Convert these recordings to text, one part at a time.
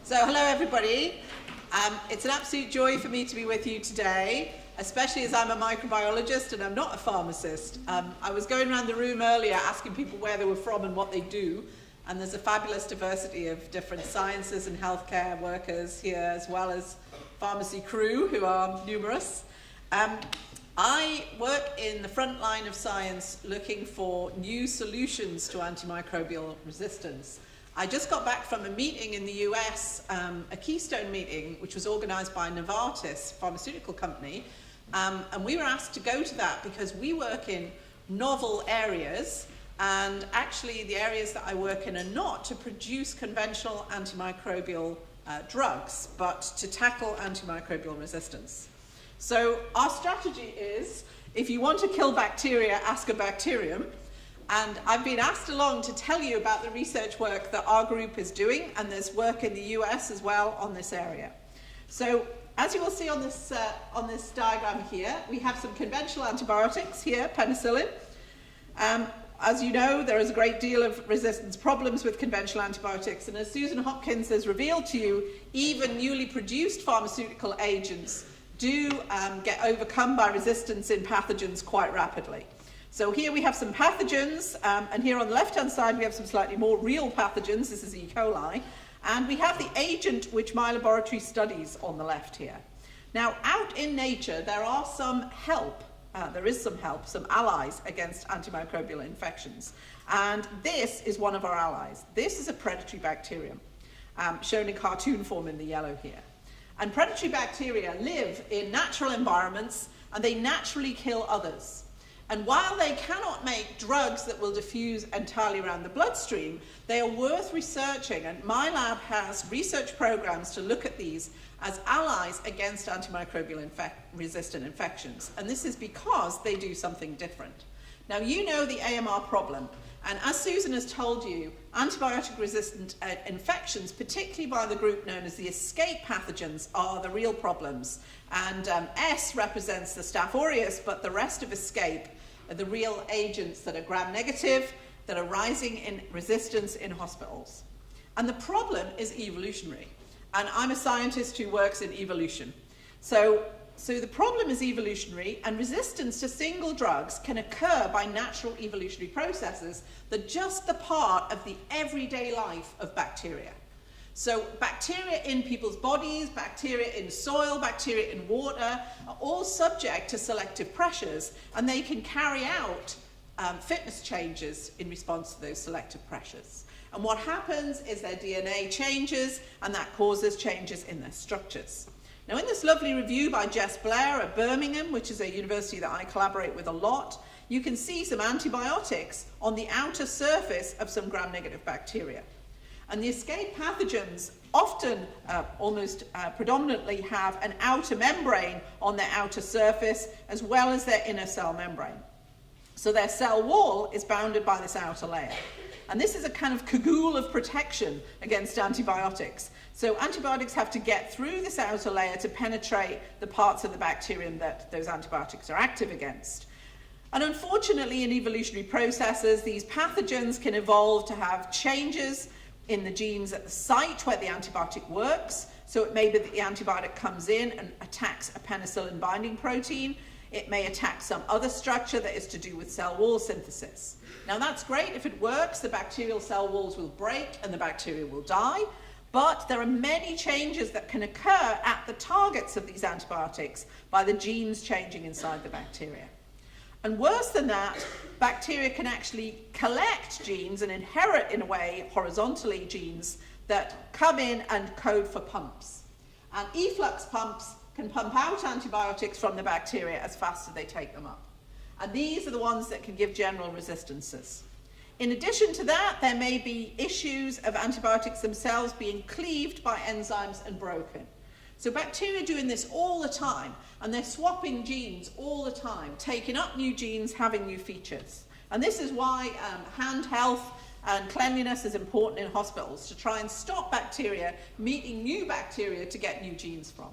So hello everybody. It's an absolute joy for me to be with you today, especially as I'm a microbiologist and I'm not a pharmacist. I was going around the room earlier asking people where they were from and what they do, and there's a fabulous diversity of different sciences and healthcare workers here, as well as pharmacy crew who are numerous. I work in the front line of science looking for new solutions to antimicrobial resistance. I just got back from a meeting in the US, a Keystone meeting, which was organized by Novartis, pharmaceutical company, and we were asked to go to that because we work in novel areas, and actually the areas that I work in are not to produce conventional antimicrobial drugs, but to tackle antimicrobial resistance. So our strategy is, if you want to kill bacteria, ask a bacterium. And I've been asked along to tell you about the research work that our group is doing, and there's work in the US as well on this area. So as you will see on this diagram here, we have some conventional antibiotics here, penicillin. As you know, there is a great deal of resistance problems with conventional antibiotics, and as Susan Hopkins has revealed to you, even newly produced pharmaceutical agents do get overcome by resistance in pathogens quite rapidly. So here we have some pathogens, and here on the left-hand side we have some slightly more real pathogens. This is E. coli. And we have the agent which my laboratory studies on the left here. Now, out in nature, there are some help. There is some help, some allies against antimicrobial infections. And this is one of our allies. This is a predatory bacterium, shown in cartoon form in the yellow here. And predatory bacteria live in natural environments, and they naturally kill others. And while they cannot make drugs that will diffuse entirely around the bloodstream, they are worth researching, and my lab has research programs to look at these as allies against antimicrobial resistant infections. And this is because they do something different. Now, you know the AMR problem, and as Susan has told you, antibiotic-resistant infections, particularly by the group known as the escape pathogens, are the real problems. And S represents the Staph aureus, but the rest of escape are the real agents that are gram-negative, that are rising in resistance in hospitals. And the problem is evolutionary. And I'm a scientist who works in evolution. So the problem is evolutionary, and resistance to single drugs can occur by natural evolutionary processes that are just the part of the everyday life of bacteria. So bacteria in people's bodies, bacteria in soil, bacteria in water are all subject to selective pressures, and they can carry out fitness changes in response to those selective pressures. And what happens is their DNA changes, and that causes changes in their structures. Now, in this lovely review by Jess Blair at Birmingham, which is a university that I collaborate with a lot, you can see some antibiotics on the outer surface of some gram-negative bacteria. And the escape pathogens often, almost predominantly, have an outer membrane on their outer surface, as well as their inner cell membrane. So their cell wall is bounded by this outer layer. And this is a kind of cagoule of protection against antibiotics. So antibiotics have to get through this outer layer to penetrate the parts of the bacterium that those antibiotics are active against. And unfortunately, in evolutionary processes, these pathogens can evolve to have changes in the genes at the site where the antibiotic works. So it may be that the antibiotic comes in and attacks a penicillin binding protein. It may attack some other structure that is to do with cell wall synthesis. Now, that's great. If it works, the bacterial cell walls will break and the bacteria will die. But there are many changes that can occur at the targets of these antibiotics by the genes changing inside the bacteria. And worse than that, bacteria can actually collect genes and inherit, in a way, horizontally genes that come in and code for pumps. And efflux pumps can pump out antibiotics from the bacteria as fast as they take them up. And these are the ones that can give general resistances. In addition to that, there may be issues of antibiotics themselves being cleaved by enzymes and broken. So bacteria are doing this all the time, and they're swapping genes all the time, taking up new genes, having new features. And this is why hand health and cleanliness is important in hospitals, to try and stop bacteria meeting new bacteria to get new genes from.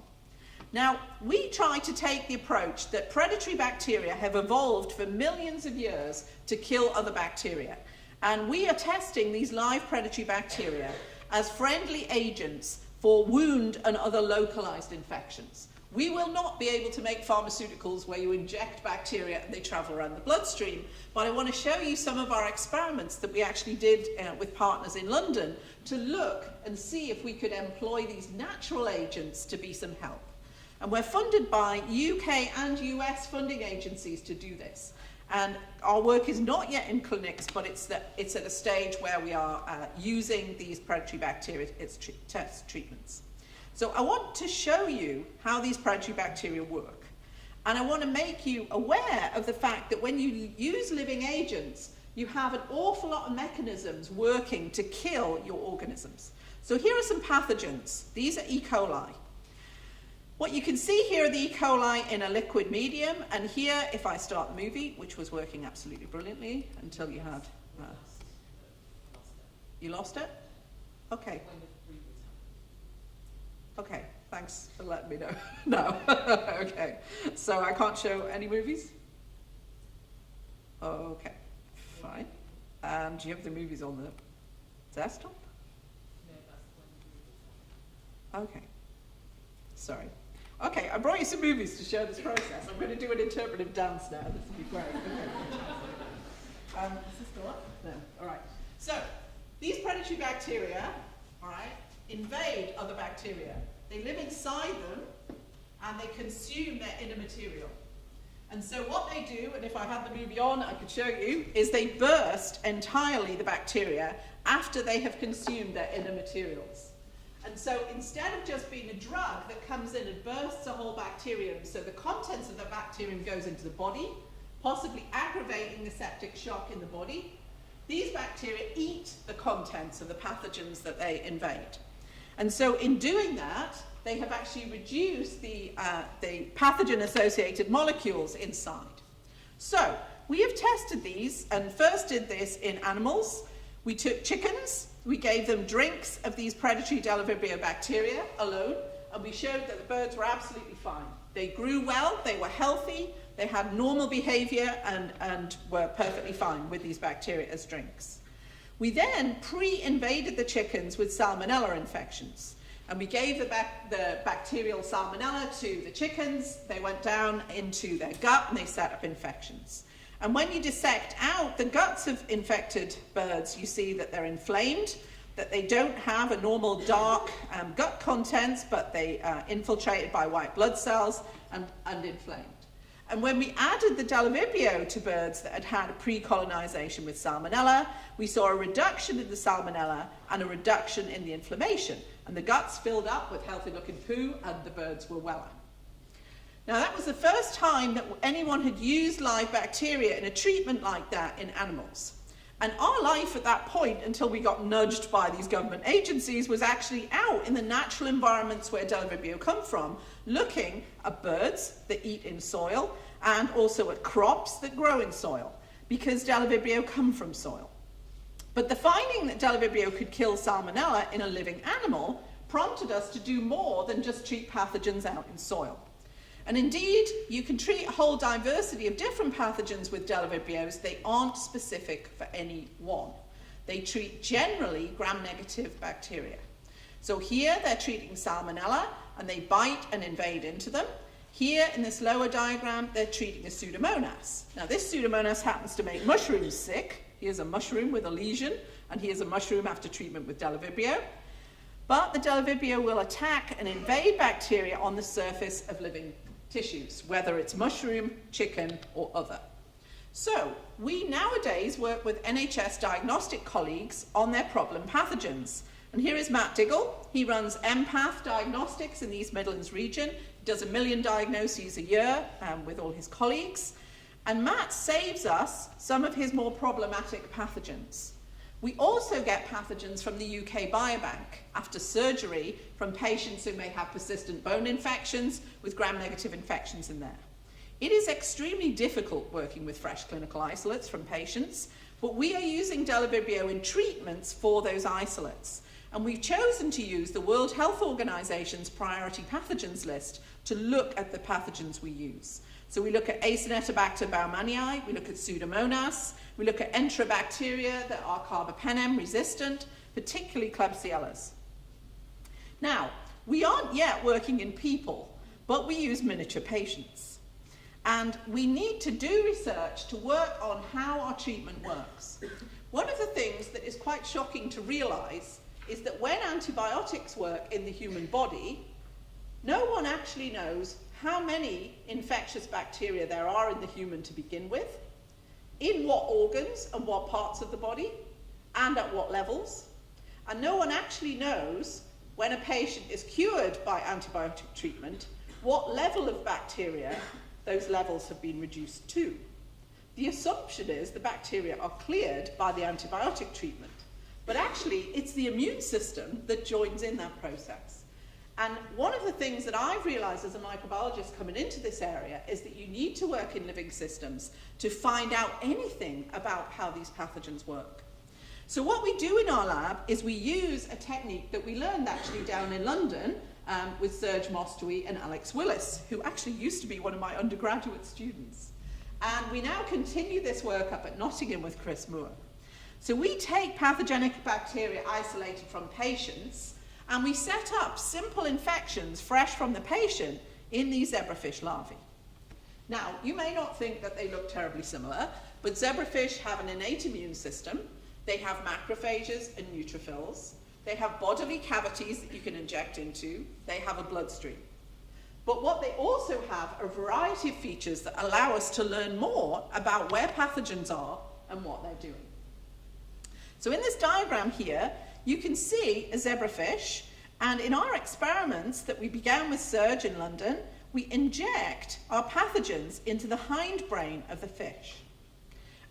Now, we try to take the approach that predatory bacteria have evolved for millions of years to kill other bacteria. And we are testing these live predatory bacteria as friendly agents for wound and other localized infections. We will not be able to make pharmaceuticals where you inject bacteria and they travel around the bloodstream, but I want to show you some of our experiments that we actually did with partners in London to look and see if we could employ these natural agents to be some help. And we're funded by UK and US funding agencies to do this. And our work is not yet in clinics, but it's at a stage where we are using these predatory bacteria as test treatments. So I want to show you how these predatory bacteria work. And I want to make you aware of the fact that when you use living agents, you have an awful lot of mechanisms working to kill your organisms. So here are some pathogens. These are E. coli. What you can see here are the E. coli in a liquid medium, and here, if I start the movie, which was working absolutely brilliantly until you had... you lost it? Okay. Okay, thanks for letting me know. No, okay. So I can't show any movies? Okay, fine. And do you have the movies on the desktop? Okay, sorry. Okay, I brought you some movies to show this process. I'm going to do an interpretive dance now. This will be great. Okay. Is this still up? No. All right. So these predatory bacteria, all right, invade other bacteria. They live inside them and they consume their inner material. And so what they do, and if I had the movie on, I could show you, is they burst entirely the bacteria after they have consumed their inner materials. And so instead of just being a drug that comes in and bursts a whole bacterium, so the contents of the bacterium goes into the body, possibly aggravating the septic shock in the body, these bacteria eat the contents of the pathogens that they invade. And so in doing that, they have actually reduced the pathogen-associated molecules inside. So we have tested these and first did this in animals. We took chickens, we gave them drinks of these predatory Dellavibrio bacteria alone, and we showed that the birds were absolutely fine. They grew well, they were healthy, they had normal behavior and were perfectly fine with these bacteria as drinks. We then pre-invaded the chickens with salmonella infections. And we gave the bacterial salmonella to the chickens. They went down into their gut and they set up infections. And when you dissect out the guts of infected birds, you see that they're inflamed, that they don't have a normal dark gut contents, but they are infiltrated by white blood cells and inflamed. And when we added the Dellavibrio to birds that had had a pre-colonization with salmonella, we saw a reduction in the salmonella and a reduction in the inflammation. And the guts filled up with healthy-looking poo, and the birds were weller. Now, that was the first time that anyone had used live bacteria in a treatment like that in animals. And our life at that point, until we got nudged by these government agencies, was actually out in the natural environments where Dellavibrio come from, looking at birds that eat in soil and also at crops that grow in soil, because Dellavibrio come from soil. But the finding that Dellavibrio could kill salmonella in a living animal prompted us to do more than just treat pathogens out in soil. And indeed, you can treat a whole diversity of different pathogens with Dellavibrios. They aren't specific for any one. They treat generally gram-negative bacteria. So here they're treating salmonella, and they bite and invade into them. Here in this lower diagram, they're treating a Pseudomonas. Now this Pseudomonas happens to make mushrooms sick. Here's a mushroom with a lesion, and here's a mushroom after treatment with Dellavibrio. But the Dellavibrio will attack and invade bacteria on the surface of living tissues, whether it's mushroom, chicken, or other. So we nowadays work with NHS diagnostic colleagues on their problem pathogens. And here is Matt Diggle. He runs Empath Diagnostics in the East Midlands region. He does 1 million diagnoses a year with all his colleagues. And Matt saves us some of his more problematic pathogens. We also get pathogens from the UK Biobank after surgery from patients who may have persistent bone infections with gram-negative infections in there. It is extremely difficult working with fresh clinical isolates from patients, but we are using Dellavibrio in treatments for those isolates. And we've chosen to use the World Health Organization's priority pathogens list to look at the pathogens we use. So we look at Acinetobacter baumannii, we look at Pseudomonas, we look at enterobacteria that are carbapenem resistant, particularly Klebsiellas. Now, we aren't yet working in people, but we use miniature patients. And we need to do research to work on how our treatment works. One of the things that is quite shocking to realise is that when antibiotics work in the human body, no one actually knows how many infectious bacteria there are in the human to begin with, in what organs and what parts of the body, and at what levels. And no one actually knows, when a patient is cured by antibiotic treatment, what level of bacteria those levels have been reduced to. The assumption is the bacteria are cleared by the antibiotic treatment, but actually it's the immune system that joins in that process. And one of the things that I've realised as a microbiologist coming into this area is that you need to work in living systems to find out anything about how these pathogens work. So what we do in our lab is we use a technique that we learned actually down in London with Serge Mostowy and Alex Willis, who actually used to be one of my undergraduate students. And we now continue this work up at Nottingham with Chris Moore. So we take pathogenic bacteria isolated from patients, and we set up simple infections fresh from the patient in these zebrafish larvae. Now, you may not think that they look terribly similar, but zebrafish have an innate immune system. They have macrophages and neutrophils. They have bodily cavities that you can inject into. They have a bloodstream. But what they also have are a variety of features that allow us to learn more about where pathogens are and what they're doing. So in this diagram here, you can see a zebrafish, and in our experiments that we began with Serge in London, we inject our pathogens into the hindbrain of the fish.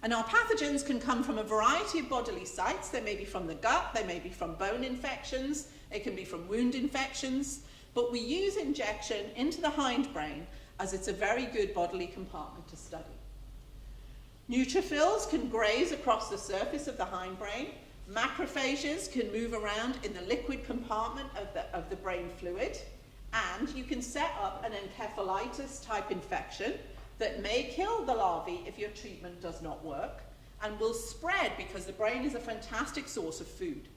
And our pathogens can come from a variety of bodily sites. They may be from the gut, they may be from bone infections, it can be from wound infections, but we use injection into the hindbrain as it's a very good bodily compartment to study. Neutrophils can graze across the surface of the hindbrain. Macrophages can move around in the liquid compartment of the brain fluid. And you can set up an encephalitis type infection that may kill the larvae if your treatment does not work, and will spread because the brain is a fantastic source of food.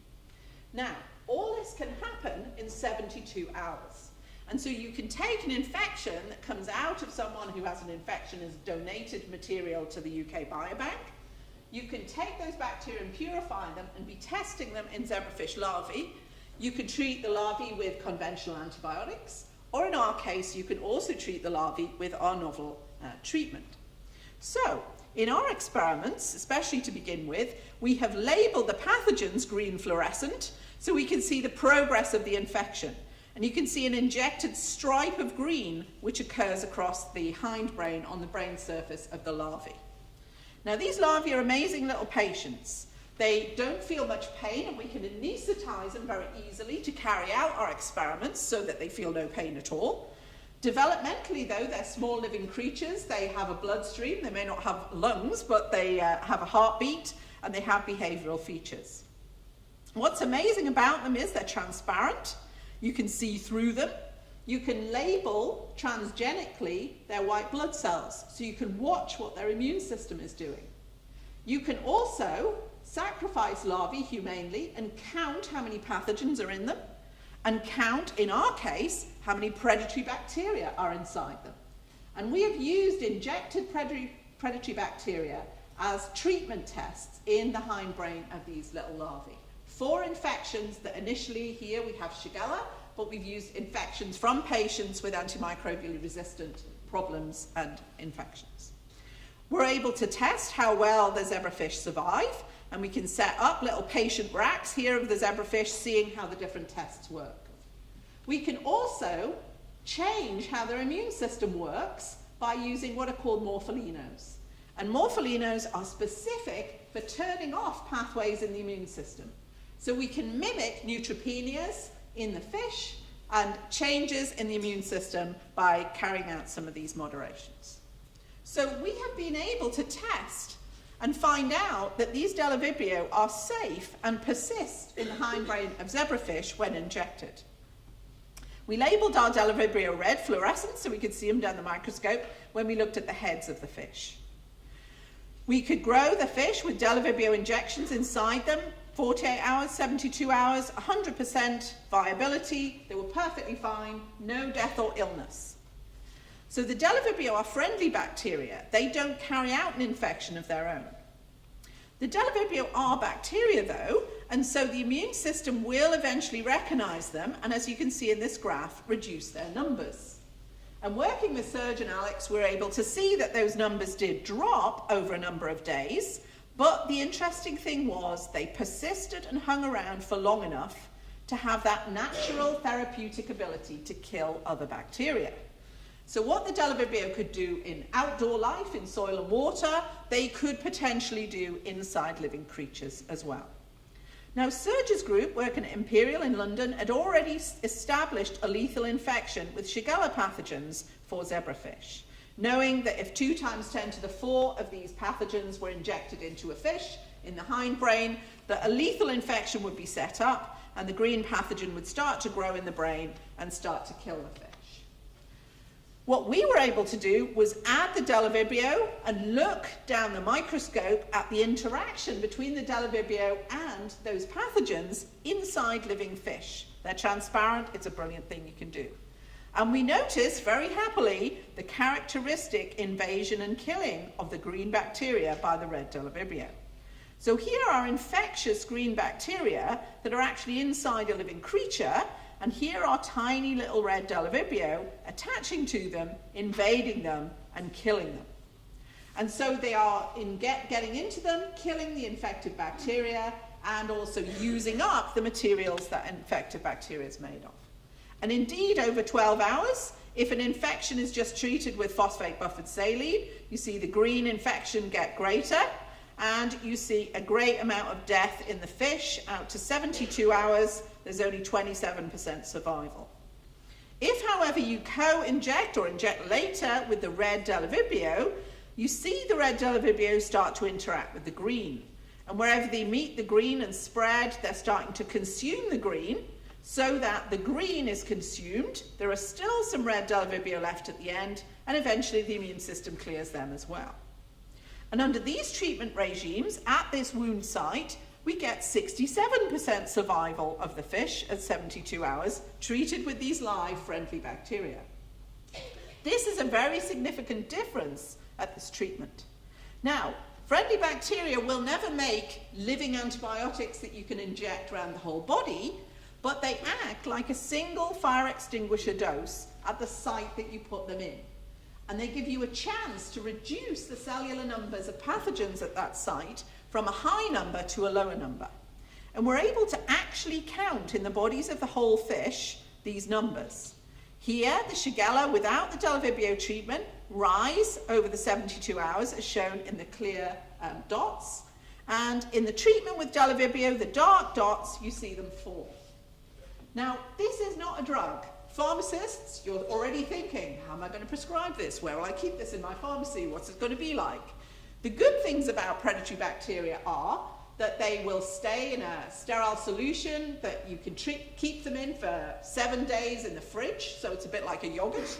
Now, all this can happen in 72 hours. And so you can take an infection that comes out of someone who has an infection as donated material to the UK Biobank. You can take those bacteria and purify them and be testing them in zebrafish larvae. You can treat the larvae with conventional antibiotics, or in our case, you can also treat the larvae with our novel treatment. So, in our experiments, especially to begin with, we have labelled the pathogens green fluorescent so we can see the progress of the infection. And you can see an injected stripe of green which occurs across the hindbrain on the brain surface of the larvae. Now, these larvae are amazing little patients. They don't feel much pain, and we can anaesthetize them very easily to carry out our experiments so that they feel no pain at all. Developmentally, though, they're small living creatures. They have a bloodstream. They may not have lungs, but they have a heartbeat, and they have behavioural features. What's amazing about them is they're transparent. You can see through them. You can label transgenically their white blood cells, so you can watch what their immune system is doing. You can also sacrifice larvae humanely and count how many pathogens are in them, and count, in our case, how many predatory bacteria are inside them. And we have used injected predatory bacteria as treatment tests in the hindbrain of these little larvae. 4 infections that initially here we have Shigella, but we've used infections from patients with antimicrobially resistant problems and infections. We're able to test how well the zebrafish survive, and we can set up little patient racks here of the zebrafish, seeing how the different tests work. We can also change how their immune system works by using what are called morpholinos. And morpholinos are specific for turning off pathways in the immune system. So we can mimic neutropenias in the fish and changes in the immune system by carrying out some of these moderations. So we have been able to test and find out that these Della Vibrio are safe and persist in the hindbrain of zebrafish when injected. We labelled our Della Vibrio red fluorescent so we could see them down the microscope when we looked at the heads of the fish. We could grow the fish with Della Vibrio injections inside them 48 hours, 72 hours, 100% viability. They were perfectly fine, no death or illness. So the Della-Vibrio are friendly bacteria. They don't carry out an infection of their own. The Della-Vibrio are bacteria though, and so the immune system will eventually recognize them, and as you can see in this graph, reduce their numbers. And working with Serge and Alex, we're able to see that those numbers did drop over a number of days, but the interesting thing was they persisted and hung around for long enough to have that natural therapeutic ability to kill other bacteria. So what the Della-Vibrio could do in outdoor life, in soil and water, they could potentially do inside living creatures as well. Now, Serge's group, working at Imperial in London, had already established a lethal infection with Shigella pathogens for zebrafish, knowing that if 2 × 10⁴ of these pathogens were injected into a fish in the hindbrain, that a lethal infection would be set up and the green pathogen would start to grow in the brain and start to kill the fish. What we were able to do was add the Della-Vibrio and look down the microscope at the interaction between the Della-Vibrio and those pathogens inside living fish. They're transparent, it's a brilliant thing you can do. And we notice very happily the characteristic invasion and killing of the green bacteria by the red Della-Vibrio. So here are infectious green bacteria that are actually inside a living creature, and here are tiny little red Della-Vibrio attaching to them, invading them, and killing them. And so they are getting into them, killing the infected bacteria, and also using up the materials that infected bacteria is made of. And indeed, over 12 hours, if an infection is just treated with phosphate buffered saline, you see the green infection get greater, and you see a great amount of death in the fish. Out to 72 hours, there's only 27% survival. If, however, you co-inject or inject later with the red Della-Vibrio, you see the red Della-Vibrio start to interact with the green. And wherever they meet the green and spread, they're starting to consume the green, so that the green is consumed. There are still some red Della-Vibrio left at the end, and eventually the immune system clears them as well. And under these treatment regimes, at this wound site, we get 67% survival of the fish at 72 hours, treated with these live friendly bacteria. This is a very significant difference at this treatment. Now, friendly bacteria will never make living antibiotics that you can inject around the whole body, but they act like a single fire extinguisher dose at the site that you put them in. And they give you a chance to reduce the cellular numbers of pathogens at that site from a high number to a lower number. And we're able to actually count in the bodies of the whole fish these numbers. Here, the Shigella without the Della-Vibrio treatment rise over the 72 hours, as shown in the clear dots. And in the treatment with Della-Vibrio, the dark dots, you see them fall. Now, this is not a drug. Pharmacists, you're already thinking, how am I going to prescribe this? Where will I keep this in my pharmacy? What's it going to be like? The good things about predatory bacteria are that they will stay in a sterile solution that you can keep them in for 7 days in the fridge, so it's a bit like a yogurt.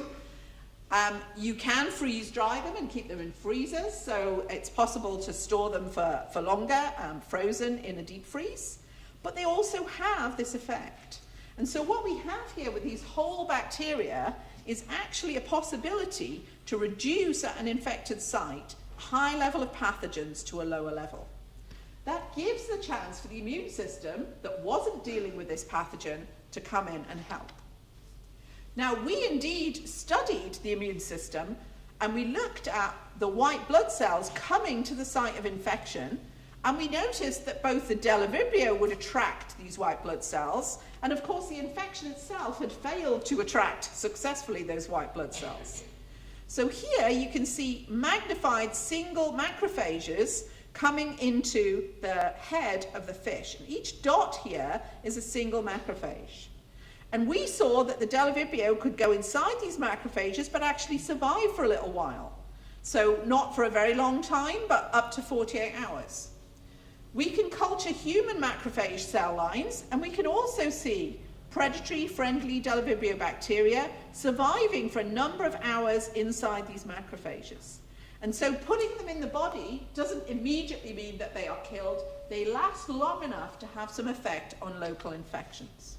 You can freeze dry them and keep them in freezers, so it's possible to store them for longer, frozen in a deep freeze. But they also have this effect. And so what we have here with these whole bacteria is actually a possibility to reduce at an infected site a high level of pathogens to a lower level. That gives the chance for the immune system that wasn't dealing with this pathogen to come in and help. Now, we indeed studied the immune system, and we looked at the white blood cells coming to the site of infection, and we noticed that both the Della-Vibrio would attract these white blood cells, and of course the infection itself had failed to attract successfully those white blood cells. So here you can see magnified single macrophages coming into the head of the fish. And each dot here is a single macrophage. And we saw that the Della-Vibrio could go inside these macrophages but actually survive for a little while. So not for a very long time, but up to 48 hours. We can culture human macrophage cell lines, and we can also see predatory friendly Della-Vibrio bacteria surviving for a number of hours inside these macrophages. And so putting them in the body doesn't immediately mean that they are killed. they last long enough to have some effect on local infections.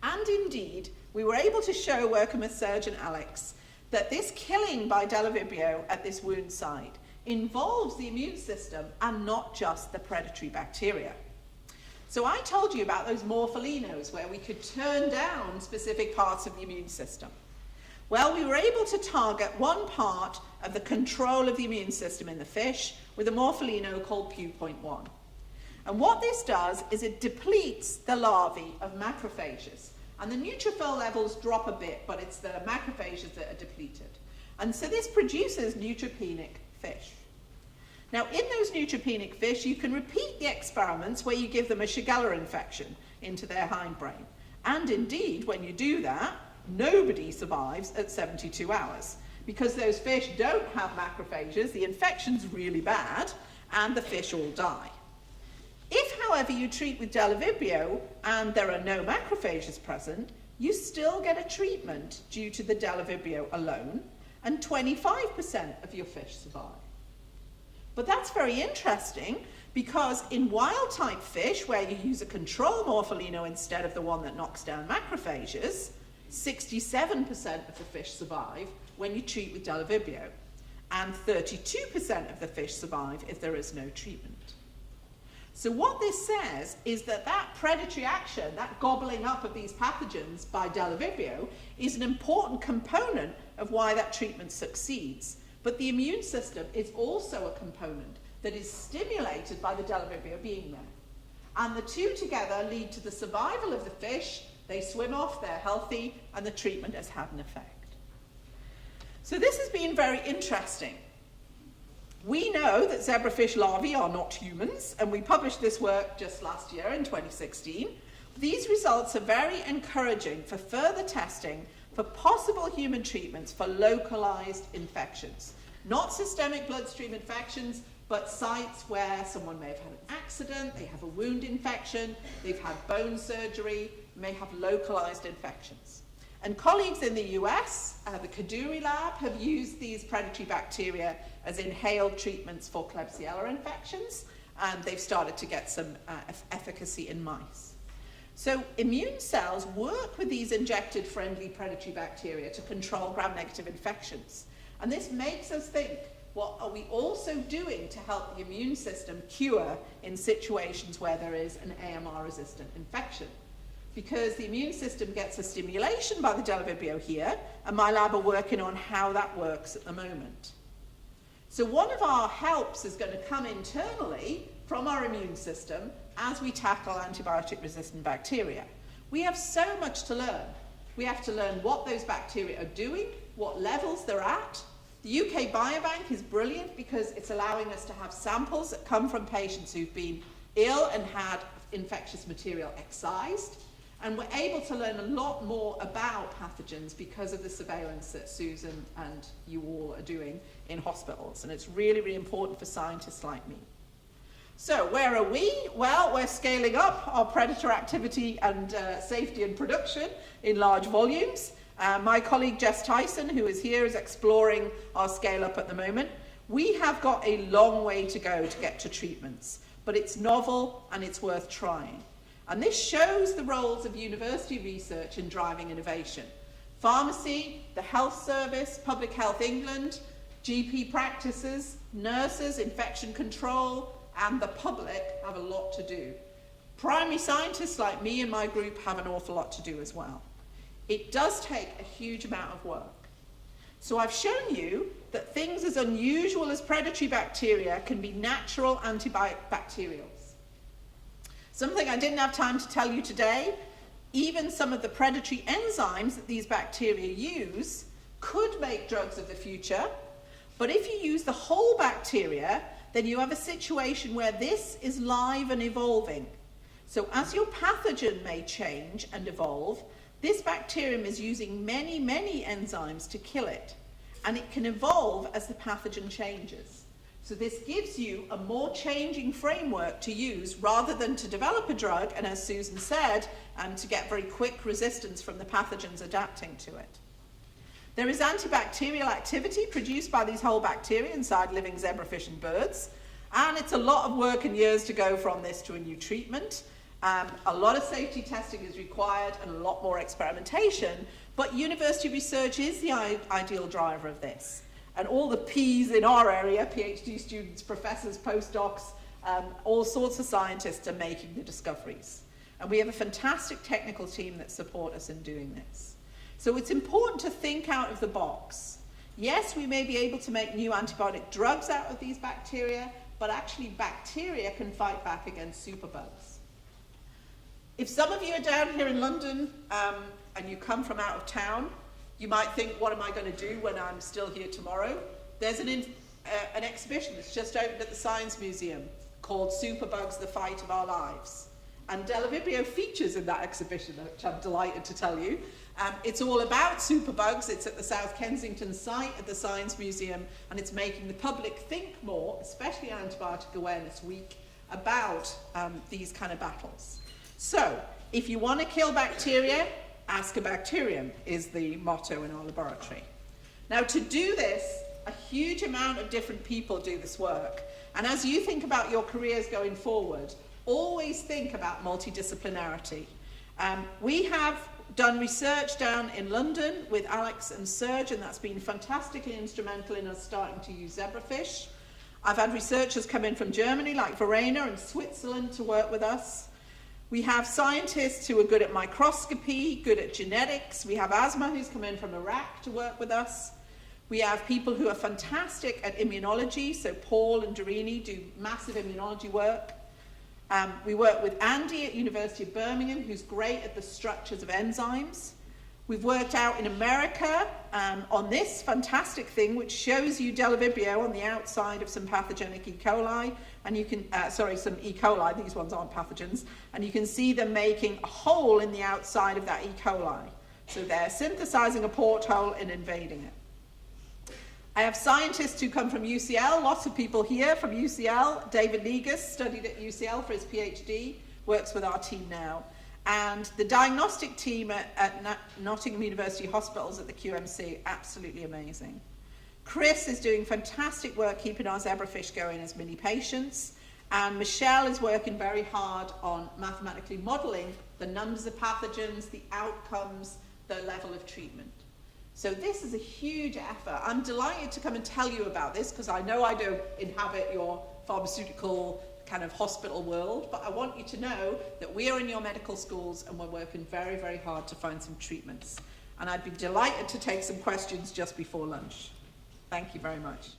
And indeed, we were able to show, working with surgeon Alex, that this killing by Delavibrio at this wound site involves the immune system and not just the predatory bacteria. So I told you about those morpholinos where we could turn down specific parts of the immune system. Well, we were able to target one part of the control of the immune system in the fish with a morpholino called Pu.1. And what this does is it depletes the larvae of macrophages. And the neutrophil levels drop a bit, but it's the macrophages that are depleted. And so this produces neutropenic fish. Now, in those neutropenic fish, you can repeat the experiments where you give them a Shigella infection into their hindbrain. And indeed, when you do that, nobody survives at 72 hours because those fish don't have macrophages, the infection's really bad, and the fish all die. If, however, you treat with Delavibrio and there are no macrophages present, you still get a treatment due to the Delavibrio alone, and 25% of your fish survive. But that's very interesting because in wild-type fish, where you use a control morpholino instead of the one that knocks down macrophages, 67% of the fish survive when you treat with Delavibrio, and 32% of the fish survive if there is no treatment. So what this says is that that predatory action, that gobbling up of these pathogens by Delavibrio, is an important component of why that treatment succeeds. But the immune system is also a component that is stimulated by the Delavibrio being there. And the two together lead to the survival of the fish. They swim off, they're healthy, and the treatment has had an effect. So this has been very interesting. We know that zebrafish larvae are not humans, and we published this work just last year in 2016. These results are very encouraging for further testing for possible human treatments for localized infections. Not systemic bloodstream infections, but sites where someone may have had an accident, they have a wound infection, they've had bone surgery, may have localized infections. And colleagues in the US, the Kadoorie lab, have used these predatory bacteria as inhaled treatments for Klebsiella infections, and they've started to get some efficacy in mice. So immune cells work with these injected friendly predatory bacteria to control gram-negative infections. And this makes us think, what are we also doing to help the immune system cure in situations where there is an AMR-resistant infection? Because the immune system gets a stimulation by the Delavibrio here, and my lab are working on how that works at the moment. So one of our helps is going to come internally from our immune system as we tackle antibiotic-resistant bacteria. We have so much to learn. We have to learn what those bacteria are doing, what levels they're at. The UK Biobank is brilliant because it's allowing us to have samples that come from patients who've been ill and had infectious material excised. And we're able to learn a lot more about pathogens because of the surveillance that Susan and you all are doing in hospitals. And it's really, really important for scientists like me. So where are we? Well, we're scaling up our predator activity and safety and production in large volumes. My colleague Jess Tyson, who is here, is exploring our scale up at the moment. We have got a long way to go to get to treatments, but it's novel and it's worth trying. And this shows the roles of university research in driving innovation. Pharmacy, the health service, Public Health England, GP practices, nurses, infection control, and the public have a lot to do. Primary scientists like me and my group have an awful lot to do as well. It does take a huge amount of work. So I've shown you that things as unusual as predatory bacteria can be natural antibacterials. Something I didn't have time to tell you today, even some of the predatory enzymes that these bacteria use could make drugs of the future, but if you use the whole bacteria, then you have a situation where this is live and evolving. So as your pathogen may change and evolve, this bacterium is using many, many enzymes to kill it, and it can evolve as the pathogen changes. So this gives you a more changing framework to use rather than to develop a drug, and as Susan said, to get very quick resistance from the pathogens adapting to it. There is antibacterial activity produced by these whole bacteria inside living zebrafish and birds, And it's a lot of work and years to go from this to a new treatment. A lot of safety testing is required and a lot more experimentation, but university research is the ideal driver of this. And all the P's in our area, PhD students, professors, postdocs, all sorts of scientists are making the discoveries. And we have a fantastic technical team that support us in doing this. So it's important to think out of the box. Yes, we may be able to make new antibiotic drugs out of these bacteria, but actually bacteria can fight back against superbugs. If some of you are down here in London and you come from out of town, you might think, what am I going to do when I'm still here tomorrow? There's an exhibition that's just opened at the Science Museum called Superbugs, the Fight of Our Lives. And Delavibrio features in that exhibition, which I'm delighted to tell you. It's all about superbugs. It's at the South Kensington site at the Science Museum, and it's making the public think more, especially Antibiotic Awareness Week, about these kind of battles. So, if you want to kill bacteria, ask a bacterium, is the motto in our laboratory. Now, to do this, a huge amount of different people do this work. And as you think about your careers going forward, always think about multidisciplinarity. We have done research down in London with Alex and Serge, and that's been fantastically instrumental in us starting to use zebrafish. I've had researchers come in from Germany, like Verena, and Switzerland to work with us. We have scientists who are good at microscopy, good at genetics. We have Asma, who's come in from Iraq to work with us. We have people who are fantastic at immunology, so Paul and Dorini do massive immunology work. We work with Andy at University of Birmingham, who's great at the structures of enzymes. We've worked out in America on this fantastic thing, which shows you Delavibrio on the outside of some pathogenic E. coli, and you can, some E. coli, these ones aren't pathogens, and you can see them making a hole in the outside of that E. coli. So they're synthesizing a porthole and invading it. I have scientists who come from UCL, lots of people here from UCL. David Negus studied at UCL for his PhD, works with our team now. And the diagnostic team at Nottingham University Hospitals at the QMC, absolutely amazing. Chris is doing fantastic work keeping our zebrafish going as mini patients. And Michelle is working very hard on mathematically modeling the numbers of pathogens, the outcomes, the level of treatment. So this is a huge effort. I'm delighted to come and tell you about this because I know I don't inhabit your pharmaceutical kind of hospital world, but I want you to know that we are in your medical schools and we're working very, very hard to find some treatments. And I'd be delighted to take some questions just before lunch. Thank you very much.